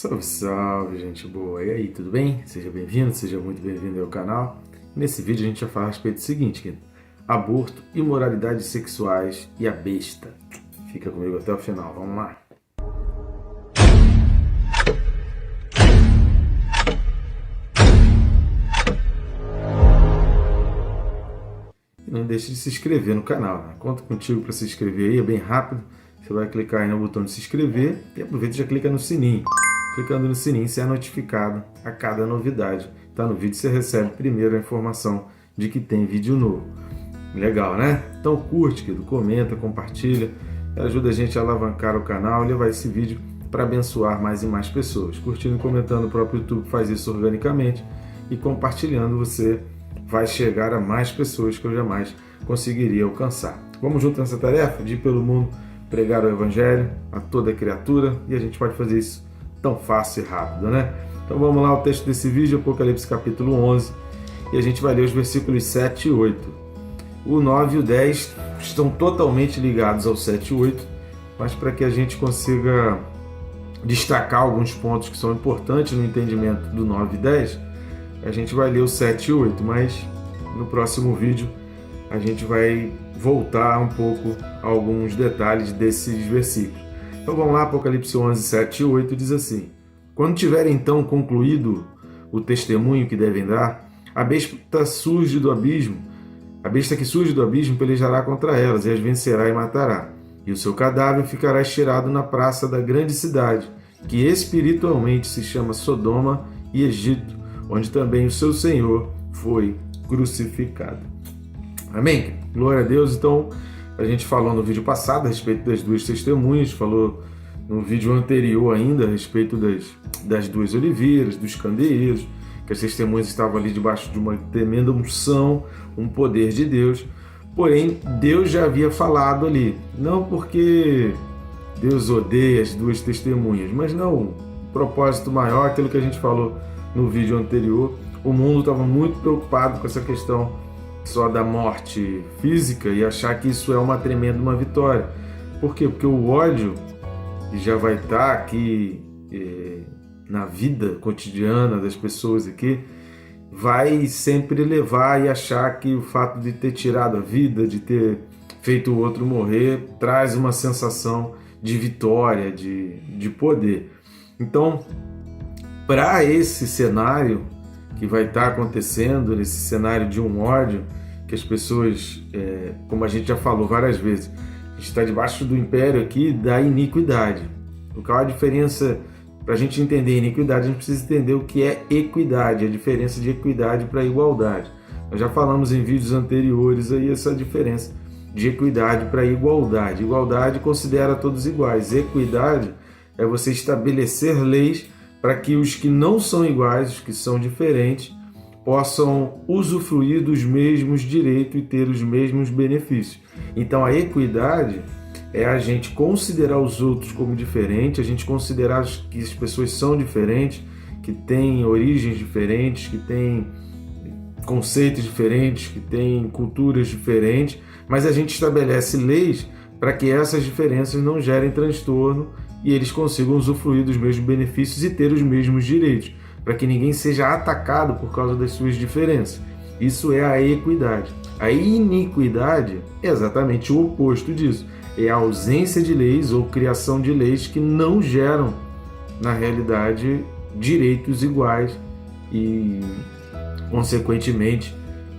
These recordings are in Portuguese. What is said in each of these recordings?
Salve, salve, gente boa! E aí, tudo bem? Seja bem-vindo, seja muito bem-vindo ao canal. Nesse vídeo a gente vai falar a respeito do seguinte, querido: aborto, imoralidades sexuais e a besta. Fica comigo até o final, vamos lá! E não deixe de se inscrever no canal, né? Conto contigo para se inscrever aí, é bem rápido. Você vai clicar aí no botão de se inscrever e aproveita e já clica no sininho. Clicando no sininho, você é notificado a cada novidade. Tá no vídeo, você recebe primeiro a informação de que tem vídeo novo. Legal, né? Então curte, querido, comenta, compartilha, ajuda a gente a alavancar o canal e levar esse vídeo para abençoar mais e mais pessoas. Curtindo e comentando, o próprio YouTube faz isso organicamente, e compartilhando você vai chegar a mais pessoas que eu jamais conseguiria alcançar. Vamos junto nessa tarefa de ir pelo mundo pregar o Evangelho a toda criatura, e a gente pode fazer isso tão fácil e rápido, né? Então vamos lá, o texto desse vídeo, Apocalipse capítulo 11, e a gente vai ler os versículos 7 e 8. O 9 e o 10 estão totalmente ligados ao 7 e 8, mas para que a gente consiga destacar alguns pontos que são importantes no entendimento do 9 e 10, a gente vai ler o 7 e 8, mas no próximo vídeo a gente vai voltar um pouco a alguns detalhes desses versículos. Então vamos lá, Apocalipse 11, 7 e 8 diz assim: quando tiverem então concluído o testemunho que devem dar, a besta que surge do abismo pelejará contra elas e as vencerá e matará. E o seu cadáver ficará estirado na praça da grande cidade, que espiritualmente se chama Sodoma e Egito, onde também o seu Senhor foi crucificado. Amém? Glória a Deus. Então, a gente falou no vídeo passado a respeito das duas testemunhas, falou no vídeo anterior ainda a respeito das duas oliveiras, dos candeeiros, que as testemunhas estavam ali debaixo de uma tremenda unção, um poder de Deus. Porém, Deus já havia falado ali, não porque Deus odeia as duas testemunhas, mas não, o propósito maior, aquilo que a gente falou no vídeo anterior. O mundo estava muito preocupado com essa questão só da morte física e achar que isso é uma tremenda vitória. Por quê? Porque o ódio, que já vai estar aqui na vida cotidiana das pessoas aqui, vai sempre levar e achar que o fato de ter tirado a vida, de ter feito o outro morrer, traz uma sensação de vitória, de poder. Então, para esse cenário que vai estar acontecendo, nesse cenário de um ódio, que as pessoas, como a gente já falou várias vezes, a gente está debaixo do império aqui da iniquidade. Qual a diferença? Para a gente entender iniquidade, a gente precisa entender o que é equidade, a diferença de equidade para igualdade. Nós já falamos em vídeos anteriores aí essa diferença de equidade para igualdade. Igualdade considera todos iguais. Equidade é você estabelecer leis para que os que não são iguais, os que são diferentes, possam usufruir dos mesmos direitos e ter os mesmos benefícios. Então a equidade é a gente considerar os outros como diferentes, a gente considerar que as pessoas são diferentes, que têm origens diferentes, que têm conceitos diferentes, que têm culturas diferentes, mas a gente estabelece leis para que essas diferenças não gerem transtorno e eles consigam usufruir dos mesmos benefícios e ter os mesmos direitos, para que ninguém seja atacado por causa das suas diferenças. Isso é a equidade. A iniquidade é exatamente o oposto disso. É a ausência de leis ou criação de leis que não geram, na realidade, direitos iguais e, consequentemente,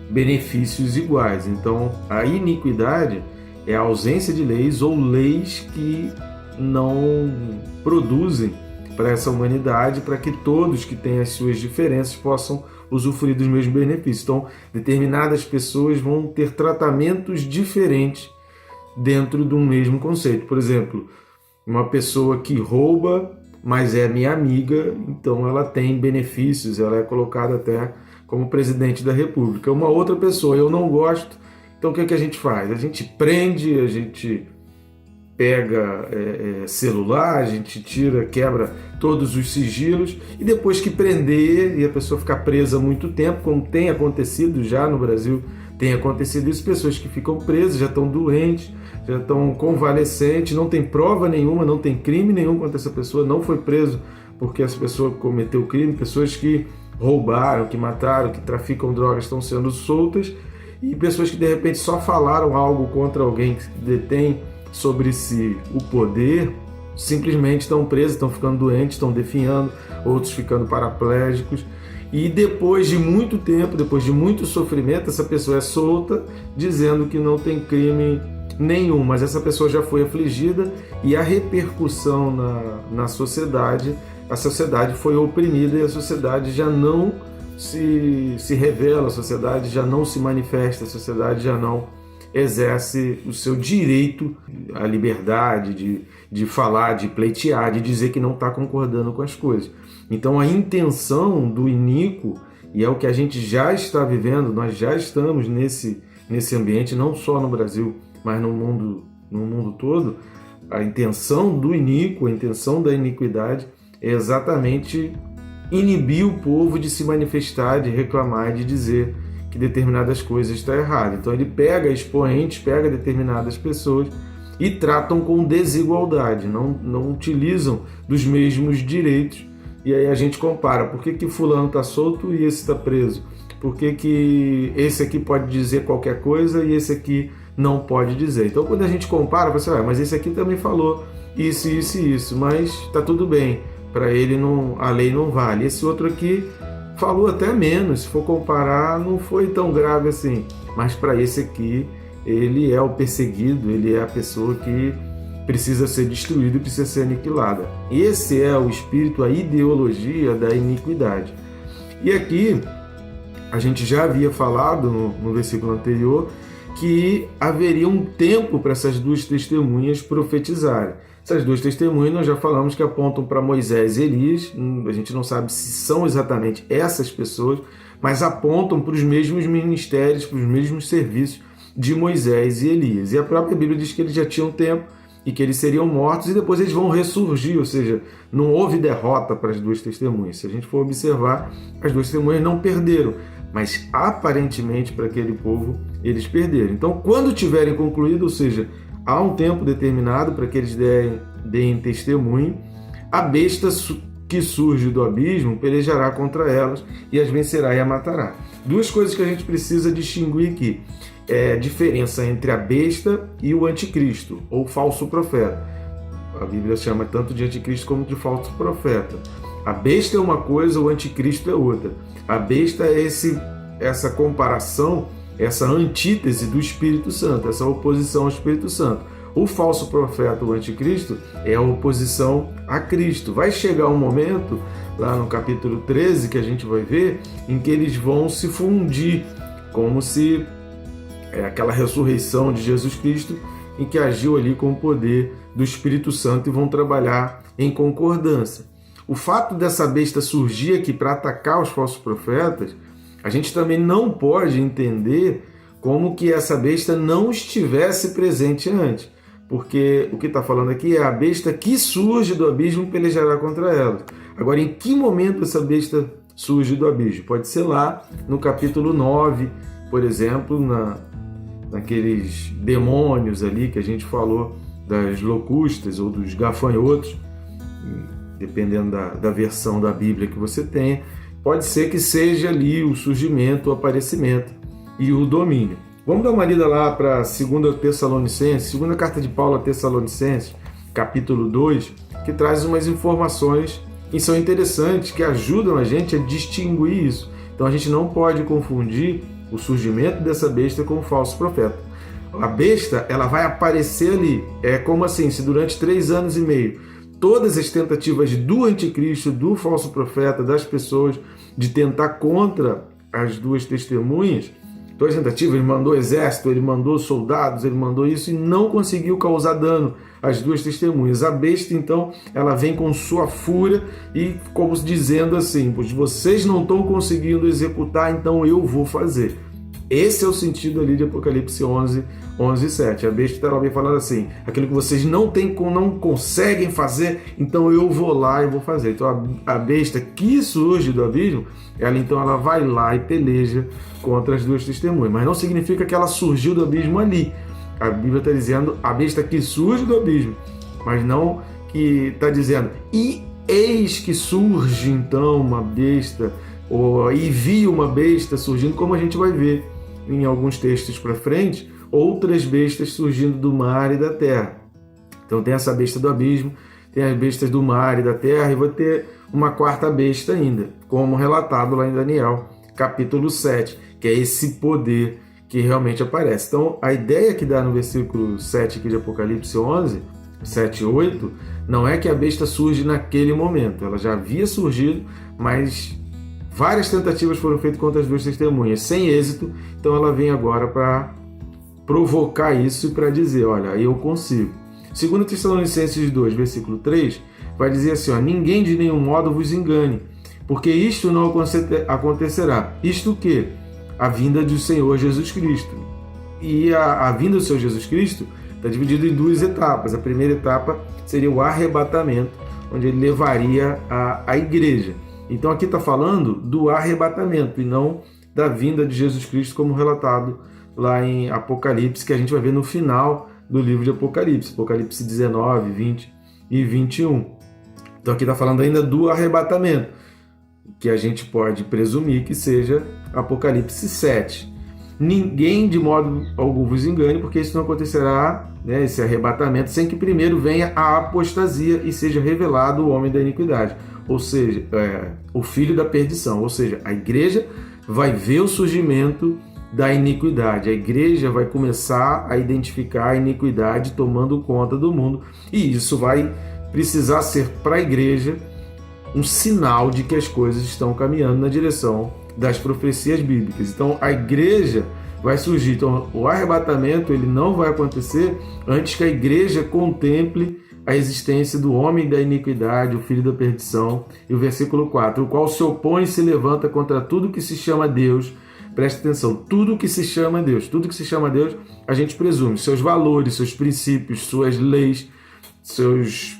benefícios iguais. Então, a iniquidade é a ausência de leis ou leis que não produzem para essa humanidade, para que todos que têm as suas diferenças possam usufruir dos mesmos benefícios. Então, determinadas pessoas vão ter tratamentos diferentes dentro de um mesmo conceito. Por exemplo, uma pessoa que rouba, mas é minha amiga, então ela tem benefícios, ela é colocada até como presidente da República. Uma outra pessoa, eu não gosto, então o que a gente faz? A gente prende, a gente pega celular, a gente quebra todos os sigilos, e depois que prender e a pessoa ficar presa há muito tempo, como tem acontecido já no Brasil, tem acontecido isso, pessoas que ficam presas, já estão doentes, já estão convalescentes, não tem prova nenhuma, não tem crime nenhum contra essa pessoa, não foi preso porque essa pessoa cometeu crime, pessoas que roubaram, que mataram, que traficam drogas estão sendo soltas, e pessoas que de repente só falaram algo contra alguém que detém sobre si o poder, simplesmente estão presos, estão ficando doentes, estão definhando, outros ficando paraplégicos. E depois de muito tempo, depois de muito sofrimento, essa pessoa é solta, dizendo que não tem crime nenhum, mas essa pessoa já foi afligida e a repercussão na sociedade, a sociedade foi oprimida e a sociedade já não se revela, a sociedade já não se manifesta, a sociedade já não exerce o seu direito à liberdade de falar, de pleitear, de dizer que não está concordando com as coisas. Então a intenção do iníquo, e é o que a gente já está vivendo, nós já estamos nesse ambiente, não só no Brasil, mas no mundo todo, a intenção do iníquo, a intenção da iniquidade é exatamente inibir o povo de se manifestar, de reclamar, de dizer que determinadas coisas estão erradas. Então ele pega expoentes, pega determinadas pessoas e tratam com desigualdade, não utilizam dos mesmos direitos. E aí a gente compara, por que fulano está solto e esse está preso? Por que esse aqui pode dizer qualquer coisa e esse aqui não pode dizer? Então quando a gente compara, você vai, mas esse aqui também falou isso, isso e isso, mas está tudo bem, para ele a lei não vale. Esse outro aqui falou até menos, se for comparar, não foi tão grave assim, mas para esse aqui, ele é o perseguido, ele é a pessoa que precisa ser destruída e precisa ser aniquilada. Esse é o espírito, a ideologia da iniquidade. E aqui, a gente já havia falado no versículo anterior que haveria um tempo para essas duas testemunhas profetizarem. Essas duas testemunhas nós já falamos que apontam para Moisés e Elias, a gente não sabe se são exatamente essas pessoas, mas apontam para os mesmos ministérios, para os mesmos serviços de Moisés e Elias. E a própria Bíblia diz que eles já tinham tempo e que eles seriam mortos e depois eles vão ressurgir, ou seja, não houve derrota para as duas testemunhas. Se a gente for observar, as duas testemunhas não perderam, mas aparentemente para aquele povo eles perderam. Então, quando tiverem concluído, ou seja, há um tempo determinado para que eles deem testemunho, a besta que surge do abismo pelejará contra elas e as vencerá e a matará. Duas coisas que a gente precisa distinguir aqui. É a diferença entre a besta e o anticristo, ou falso profeta. A Bíblia chama tanto de anticristo como de falso profeta. A besta é uma coisa, o anticristo é outra. A besta é essa comparação, essa antítese do Espírito Santo, essa oposição ao Espírito Santo. O falso profeta, o anticristo, é a oposição a Cristo. Vai chegar um momento, lá no capítulo 13, que a gente vai ver, em que eles vão se fundir, como se aquela ressurreição de Jesus Cristo, em que agiu ali com o poder do Espírito Santo e vão trabalhar em concordância. O fato dessa besta surgir aqui para atacar os falsos profetas, a gente também não pode entender como que essa besta não estivesse presente antes, porque o que está falando aqui é a besta que surge do abismo pelejará contra ela. Agora, em que momento essa besta surge do abismo? Pode ser lá no capítulo 9, por exemplo, naqueles demônios ali que a gente falou, das locustas ou dos gafanhotos, dependendo da versão da Bíblia que você tenha, pode ser que seja ali o surgimento, o aparecimento e o domínio. Vamos dar uma lida lá para 2 Tessalonicenses, segunda carta de Paulo a Tessalonicenses, capítulo 2, que traz umas informações que são interessantes, que ajudam a gente a distinguir isso. Então a gente não pode confundir o surgimento dessa besta com o falso profeta. A besta, ela vai aparecer ali. É como assim, se durante 3 anos e meio, todas as tentativas do anticristo, do falso profeta, das pessoas, de tentar contra as duas testemunhas, todas as tentativas, ele mandou exército, ele mandou soldados, ele mandou isso e não conseguiu causar dano às duas testemunhas. A besta, então, ela vem com sua fúria e como dizendo assim, pois vocês não estão conseguindo executar, então eu vou fazer. Esse é o sentido ali de Apocalipse 11:7. A besta está lá falando assim, aquilo que vocês não conseguem fazer, então eu vou lá e vou fazer. Então a besta que surge do abismo, ela vai lá e peleja contra as duas testemunhas. Mas não significa que ela surgiu do abismo ali. A Bíblia está dizendo a besta que surge do abismo, mas não que está dizendo e eis que surge então uma besta, e vi uma besta surgindo, como a gente vai ver em alguns textos para frente, outras bestas surgindo do mar e da terra. Então tem essa besta do abismo, tem as bestas do mar e da terra, e vai ter uma quarta besta ainda, como relatado lá em Daniel, capítulo 7, que é esse poder que realmente aparece. Então, a ideia que dá no versículo 7 aqui de Apocalipse 11, 7 e 8, não é que a besta surge naquele momento. Ela já havia surgido, mas várias tentativas foram feitas contra as duas testemunhas, sem êxito. Então, ela vem agora para provocar isso e para dizer, olha, eu consigo. 2 Tessalonicenses 2, versículo 3, vai dizer assim, ó, ninguém de nenhum modo vos engane, porque isto não acontecerá. Isto o quê? A vinda do Senhor Jesus Cristo. E a vinda do Senhor Jesus Cristo está dividida em duas etapas. A primeira etapa seria o arrebatamento, onde ele levaria a igreja. Então aqui está falando do arrebatamento e não da vinda de Jesus Cristo, como relatado lá em Apocalipse, que a gente vai ver no final do livro de Apocalipse, Apocalipse 19, 20 e 21. Então aqui está falando ainda do arrebatamento, que a gente pode presumir que seja Apocalipse 7. Ninguém de modo algum vos engane, porque isso não acontecerá, né, esse arrebatamento, sem que primeiro venha a apostasia e seja revelado o homem da iniquidade, ou seja, o filho da perdição, ou seja, a igreja vai ver o surgimento da iniquidade, a igreja vai começar a identificar a iniquidade tomando conta do mundo, e isso vai precisar ser para a igreja um sinal de que as coisas estão caminhando na direção das profecias bíblicas. Então a igreja vai surgir. Então o arrebatamento ele não vai acontecer antes que a igreja contemple a existência do homem da iniquidade, o filho da perdição. E o versículo 4, o qual se opõe e se levanta contra tudo que se chama Deus. Preste atenção, tudo que se chama Deus, tudo que se chama Deus, a gente presume seus valores, seus princípios, suas leis, suas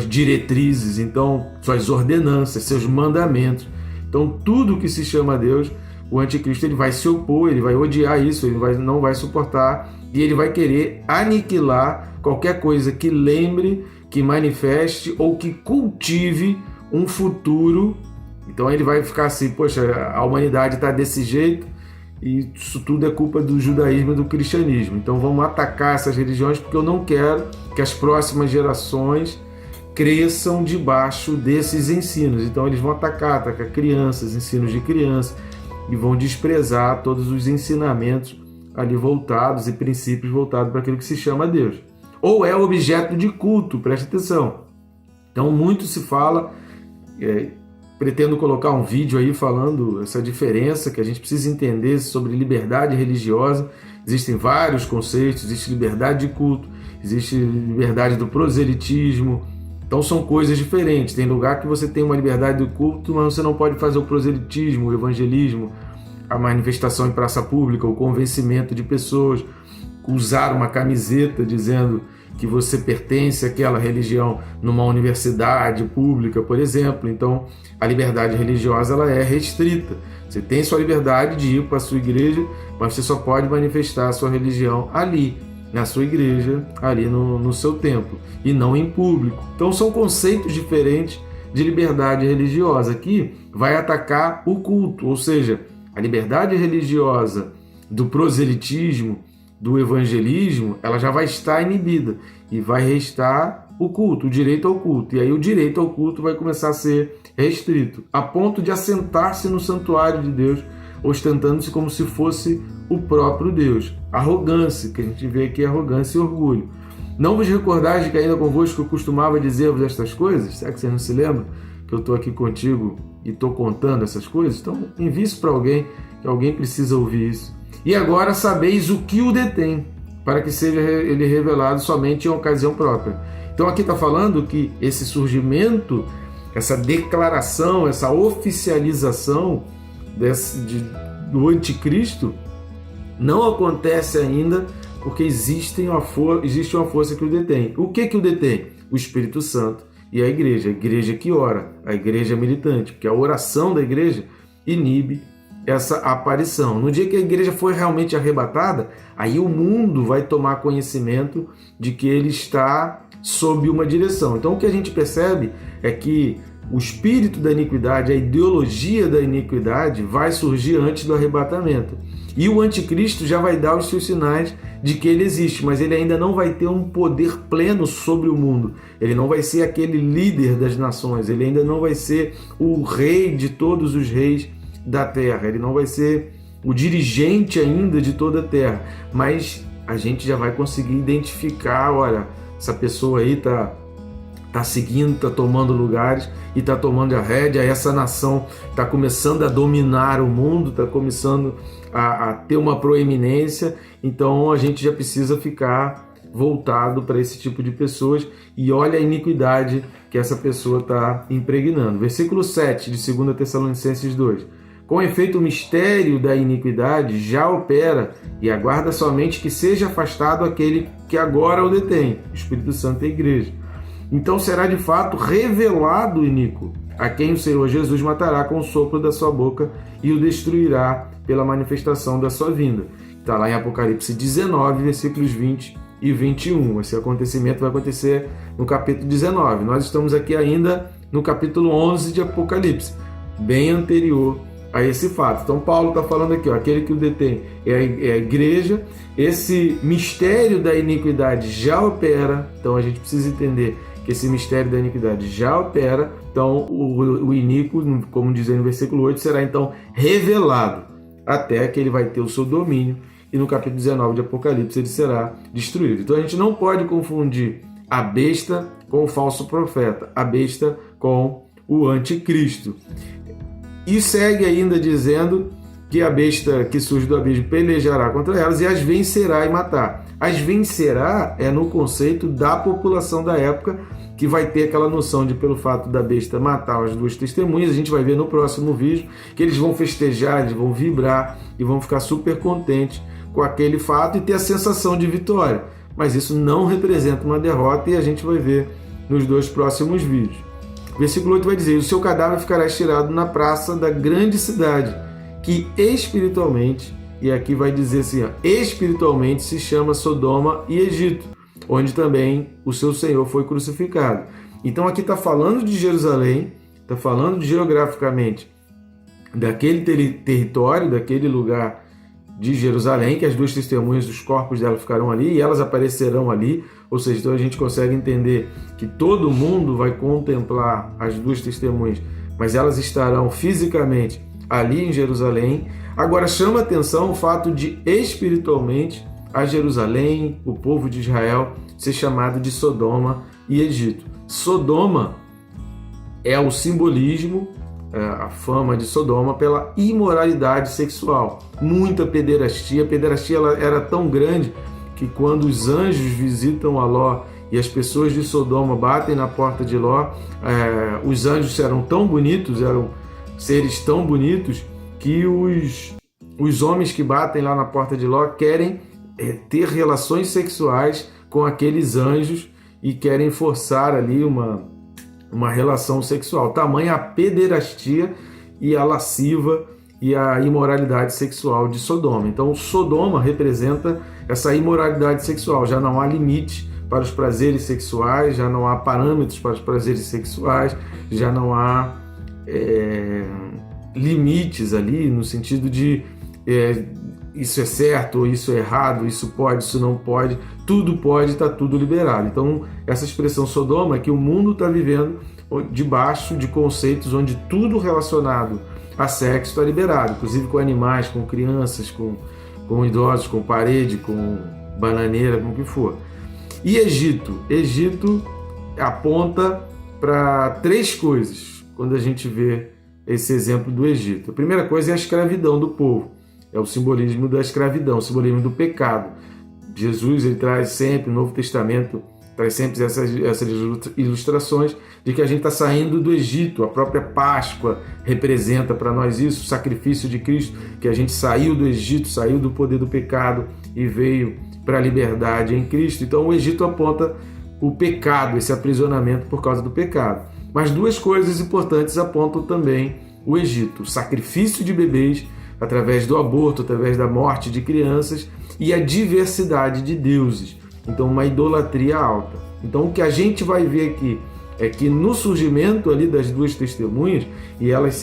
diretrizes, então suas ordenanças, seus mandamentos. Então tudo que se chama Deus, o anticristo ele vai se opor, ele vai odiar isso, ele não vai suportar e ele vai querer aniquilar qualquer coisa que lembre, que manifeste ou que cultive um futuro. Então ele vai ficar assim, poxa, a humanidade está desse jeito e isso tudo é culpa do judaísmo e do cristianismo. Então vamos atacar essas religiões porque eu não quero que as próximas gerações cresçam debaixo desses ensinos. Então eles vão atacar crianças, ensinos de criança, e vão desprezar todos os ensinamentos ali voltados e princípios voltados para aquilo que se chama Deus. Ou é objeto de culto, preste atenção. Então muito se fala, pretendo colocar um vídeo aí falando essa diferença que a gente precisa entender sobre liberdade religiosa. Existem vários conceitos, existe liberdade de culto, existe liberdade do proselitismo. Então são coisas diferentes. Tem lugar que você tem uma liberdade do culto, mas você não pode fazer o proselitismo, o evangelismo, a manifestação em praça pública, o convencimento de pessoas, usar uma camiseta dizendo que você pertence àquela religião numa universidade pública, por exemplo. Então a liberdade religiosa ela é restrita. Você tem sua liberdade de ir para a sua igreja, mas você só pode manifestar a sua religião ali, na sua igreja, ali no seu templo, e não em público. Então são conceitos diferentes de liberdade religiosa. Aqui vai atacar o culto, ou seja, a liberdade religiosa do proselitismo, do evangelismo, ela já vai estar inibida e vai restar o culto, o direito ao culto. E aí o direito ao culto vai começar a ser restrito, a ponto de assentar-se no santuário de Deus, ostentando-se como se fosse o próprio Deus. Arrogância, que a gente vê aqui, arrogância e orgulho. Não vos recordais de que ainda convosco eu costumava dizer-vos estas coisas? Será que você não se lembra que eu estou aqui contigo e estou contando essas coisas? Então envie isso para alguém, que alguém precisa ouvir isso. E agora sabeis o que o detém, para que seja ele revelado somente em ocasião própria. Então aqui está falando que esse surgimento, essa declaração, essa oficialização do anticristo não acontece ainda porque existe uma força que o detém. O que o detém? O Espírito Santo e a igreja que ora, a igreja militante, porque a oração da igreja inibe essa aparição. No dia que a igreja for realmente arrebatada, aí o mundo vai tomar conhecimento de que ele está sob uma direção. Então o que a gente percebe é que o espírito da iniquidade, a ideologia da iniquidade vai surgir antes do arrebatamento. E o anticristo já vai dar os seus sinais de que ele existe, mas ele ainda não vai ter um poder pleno sobre o mundo. Ele não vai ser aquele líder das nações, ele ainda não vai ser o rei de todos os reis da terra, ele não vai ser o dirigente ainda de toda a terra, mas a gente já vai conseguir identificar, olha, essa pessoa aí tá seguindo, está tomando lugares e está tomando a rédea, essa nação está começando a dominar o mundo, está começando a ter uma proeminência, então a gente já precisa ficar voltado para esse tipo de pessoas e olha a iniquidade que essa pessoa está impregnando. Versículo 7 de 2 Tessalonicenses 2. Com efeito, o mistério da iniquidade já opera e aguarda somente que seja afastado aquele que agora o detém, o Espírito Santo e a Igreja. Então será de fato revelado o iníquo, a quem o Senhor Jesus matará com o sopro da sua boca e o destruirá pela manifestação da sua vinda. Está lá em Apocalipse 19, versículos 20 e 21. Esse acontecimento vai acontecer no capítulo 19. Nós estamos aqui ainda no capítulo 11 de Apocalipse, bem anterior a esse fato. Então Paulo está falando aqui, ó, aquele que o detém é a igreja, esse mistério da iniquidade já opera, então a gente precisa entender que esse mistério da iniquidade já opera, então o iníquo, como diz aí no versículo 8, será então revelado, até que ele vai ter o seu domínio, e no capítulo 19 de Apocalipse ele será destruído. Então a gente não pode confundir a besta com o falso profeta, a besta com o anticristo. E segue ainda dizendo que a besta que surge do abismo pelejará contra elas e as vencerá e matar. As vencerá é no conceito da população da época, que vai ter aquela noção de, pelo fato da besta matar as duas testemunhas, a gente vai ver no próximo vídeo, que eles vão festejar, eles vão vibrar e vão ficar super contentes com aquele fato e ter a sensação de vitória. Mas isso não representa uma derrota e a gente vai ver nos dois próximos vídeos. Versículo 8 vai dizer: o seu cadáver ficará estirado na praça da grande cidade, que espiritualmente, e aqui vai dizer assim, ó, espiritualmente se chama Sodoma e Egito, onde também o seu Senhor foi crucificado. Então aqui está falando de Jerusalém, está falando geograficamente daquele território, daquele lugar de Jerusalém, que as duas testemunhas, os corpos delas ficarão ali e elas aparecerão ali, ou seja, então a gente consegue entender que todo mundo vai contemplar as duas testemunhas, mas elas estarão fisicamente ali em Jerusalém. Agora chama atenção o fato de espiritualmente a Jerusalém, o povo de Israel, ser chamado de Sodoma e Egito. Sodoma é o simbolismo, a fama de Sodoma pela imoralidade sexual, muita pederastia. A pederastia ela era tão grande que quando os anjos visitam a Ló e as pessoas de Sodoma batem na porta de Ló, os anjos eram tão bonitos, eram seres tão bonitos, que os homens que batem lá na porta de Ló querem ter relações sexuais com aqueles anjos e querem forçar ali uma relação sexual. Tamanha a pederastia e a lasciva e a imoralidade sexual de Sodoma. Então Sodoma representa essa imoralidade sexual. Já não há limite para os prazeres sexuais, já não há parâmetros para os prazeres sexuais, já não há limites ali no sentido de isso é certo ou isso é errado, isso pode, isso não pode, tudo pode, está tudo liberado. Então essa expressão Sodoma é que o mundo está vivendo debaixo de conceitos onde tudo relacionado a sexo está liberado, inclusive com animais, com crianças, com idosos, com parede, com bananeira, com o que for. E Egito? Egito aponta para três coisas quando a gente vê esse exemplo do Egito. A primeira coisa é a escravidão do povo. É o simbolismo da escravidão, o simbolismo do pecado. Jesus ele traz sempre, no Novo Testamento, traz sempre essas ilustrações de que a gente está saindo do Egito. A própria Páscoa representa para nós isso, o sacrifício de Cristo, que a gente saiu do Egito, saiu do poder do pecado e veio para a liberdade em Cristo. Então o Egito aponta o pecado, esse aprisionamento por causa do pecado. Mas duas coisas importantes apontam também o Egito: o sacrifício de bebês através do aborto, através da morte de crianças, e a diversidade de deuses. Então, uma idolatria alta. Então, o que a gente vai ver aqui é que no surgimento ali das duas testemunhas, e elas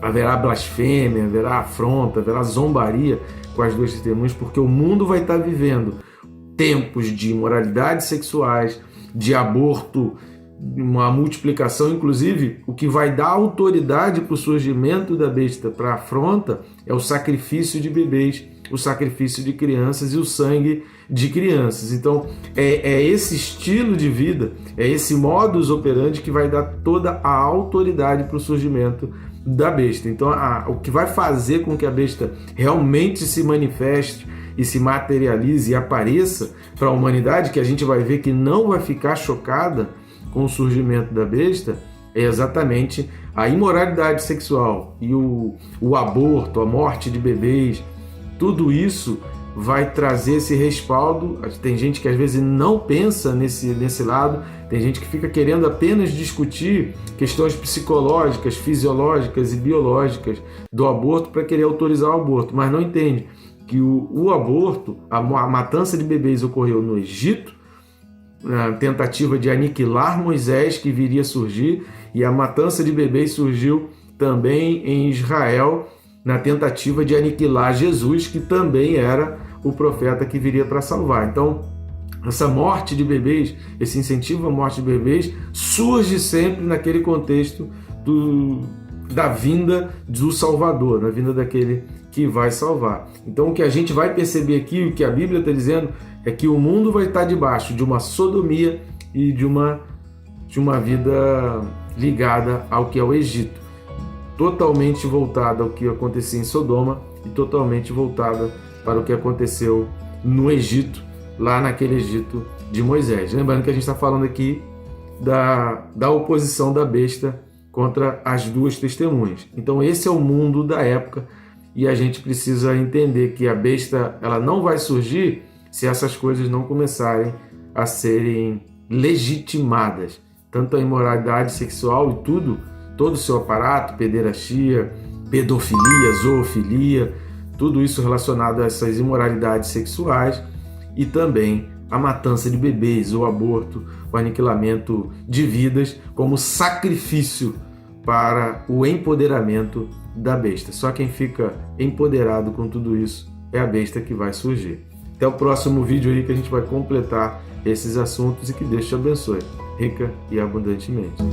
haverá blasfêmia, haverá afronta, haverá zombaria com as duas testemunhas, porque o mundo vai estar vivendo tempos de imoralidades sexuais, de aborto, uma multiplicação. Inclusive, o que vai dar autoridade para o surgimento da besta, para a afronta, é o sacrifício de bebês, o sacrifício de crianças e o sangue de crianças. Então, é esse estilo de vida, é esse modus operandi que vai dar toda a autoridade para o surgimento da besta. Então, o que vai fazer com que a besta realmente se manifeste e se materialize e apareça para a humanidade, que a gente vai ver que não vai ficar chocada com o surgimento da besta, é exatamente a imoralidade sexual e o aborto, a morte de bebês. Tudo isso vai trazer esse respaldo. Tem gente que às vezes não pensa nesse lado, tem gente que fica querendo apenas discutir questões psicológicas, fisiológicas e biológicas do aborto para querer autorizar o aborto, mas não entende que o aborto, a matança de bebês ocorreu no Egito, na tentativa de aniquilar Moisés, que viria a surgir, e a matança de bebês surgiu também em Israel, na tentativa de aniquilar Jesus, que também era o profeta que viria para salvar. Então, essa morte de bebês, esse incentivo à morte de bebês, surge sempre naquele contexto da vinda do Salvador, na vinda daquele que vai salvar. Então, o que a gente vai perceber aqui, o que a Bíblia está dizendo, é que o mundo vai estar debaixo de uma sodomia e de uma vida ligada ao que é o Egito, totalmente voltada ao que acontecia em Sodoma e totalmente voltada para o que aconteceu no Egito, lá naquele Egito de Moisés. Lembrando que a gente está falando aqui da oposição da besta contra as duas testemunhas. Então esse é o mundo da época, e a gente precisa entender que a besta ela não vai surgir se essas coisas não começarem a serem legitimadas. Tanto a imoralidade sexual e todo o seu aparato, pederastia, pedofilia, zoofilia, tudo isso relacionado a essas imoralidades sexuais, e também a matança de bebês, o aborto, o aniquilamento de vidas como sacrifício para o empoderamento da besta. Só quem fica empoderado com tudo isso é a besta que vai surgir. Até o próximo vídeo aí que a gente vai completar esses assuntos, e que Deus te abençoe rica e abundantemente.